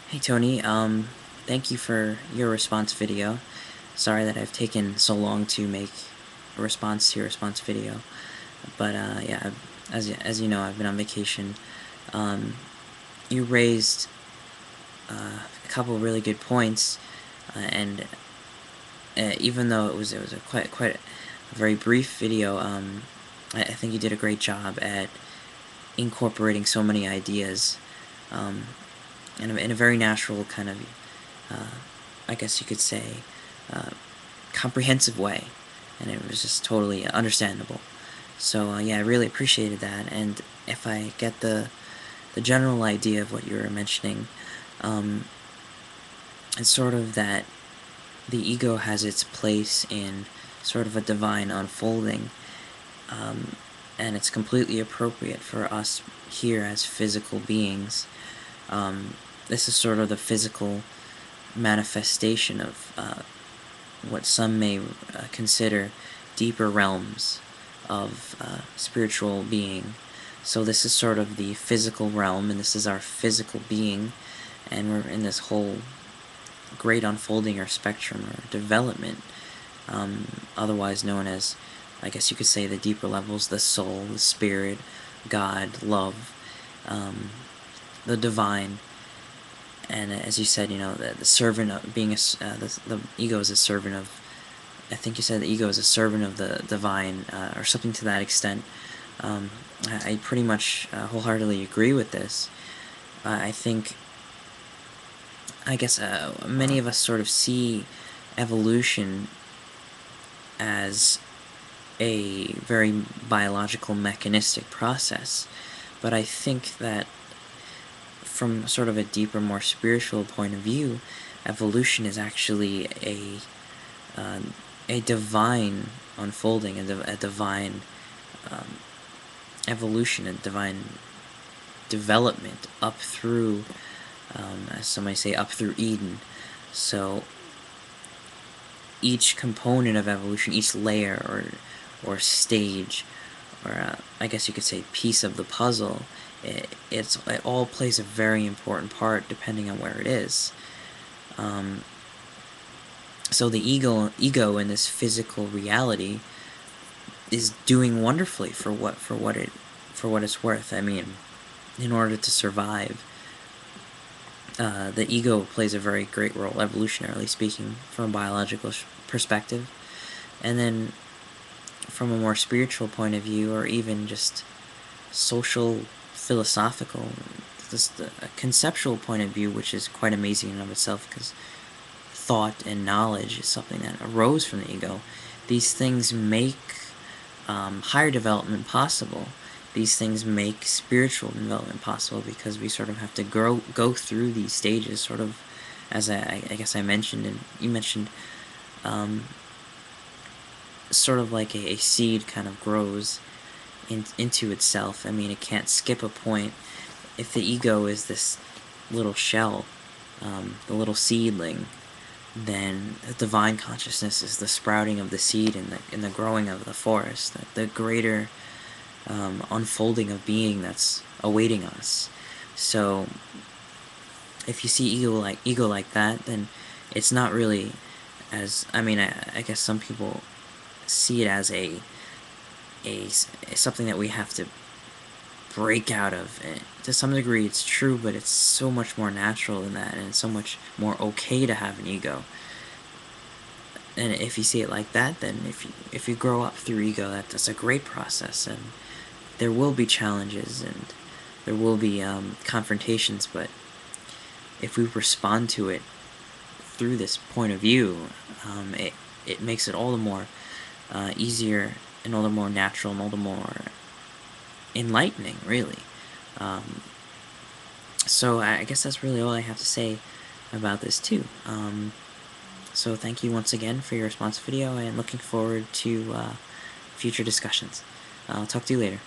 Hey Tony, thank you for your response video. Sorry that I've taken so long to make a response to your response video, but yeah, as you know, I've been on vacation. Um, you raised a couple really good points, and even though it was a quite a very brief video, I think you did a great job at incorporating so many ideas, um, in a very natural kind of uh, I guess you could say, uh, comprehensive way, and it was just totally understandable. So yeah, I really appreciated that. And if I get the general idea of what you were mentioning, um, it's sort of that the ego has its place in sort of a divine unfolding, um, and it's completely appropriate for us here as physical beings. Um, this is sort of the physical manifestation of what some may consider deeper realms of spiritual being. So this is sort of the physical realm, and this is our physical being, and we're in this whole great unfolding or spectrum or development, otherwise known as, I guess you could say, the deeper levels: the soul, the spirit, God, love, um, the divine. And as you said, the servant of being the ego is a servant of. I think you said the ego is a servant of the divine, or something to that extent. Um, I pretty much wholeheartedly agree with this. I think, I guess, many of us sort of see evolution as a very biological, mechanistic process. But I think that from sort of a deeper, more spiritual point of view, evolution is actually uh, a divine unfolding, a divine um, evolution, a divine development up through, as some might say, up through Eden. So each component of evolution, each layer or stage, or I guess you could say piece of the puzzle, it all plays a very important part depending on where it is. Um, so the ego in this physical reality is doing wonderfully for what it's worth. I mean, in order to survive, the ego plays a very great role, evolutionarily speaking, from a biological perspective. And then from a more spiritual point of view, or even just social, philosophical, just a conceptual point of view, which is quite amazing in and of itself, because thought and knowledge is something that arose from the ego. These things make higher development possible. These things make spiritual development possible because we sort of have to go through these stages, sort of, as I guess I mentioned, and you mentioned, um, sort of like a seed kind of grows into itself. I mean, it can't skip a point. If the ego is this little shell, the little seedling, then the divine consciousness is the sprouting of the seed in the growing of the forest, the greater unfolding of being that's awaiting us. So if you see ego like that, then it's not really as, I mean, I guess some people see it as a something that we have to break out of. And to some degree, it's true, but it's so much more natural than that, and it's so much more okay to have an ego. And if you see it like that, then if you grow up through ego, that's a great process, and there will be challenges and there will be confrontations, but if we respond to it through this point of view, it makes it all the more easier, and all the more natural, and all the more enlightening, really. Um, so I guess that's really all I have to say about this too. So thank you once again for your response video, and looking forward to future discussions. I'll talk to you later.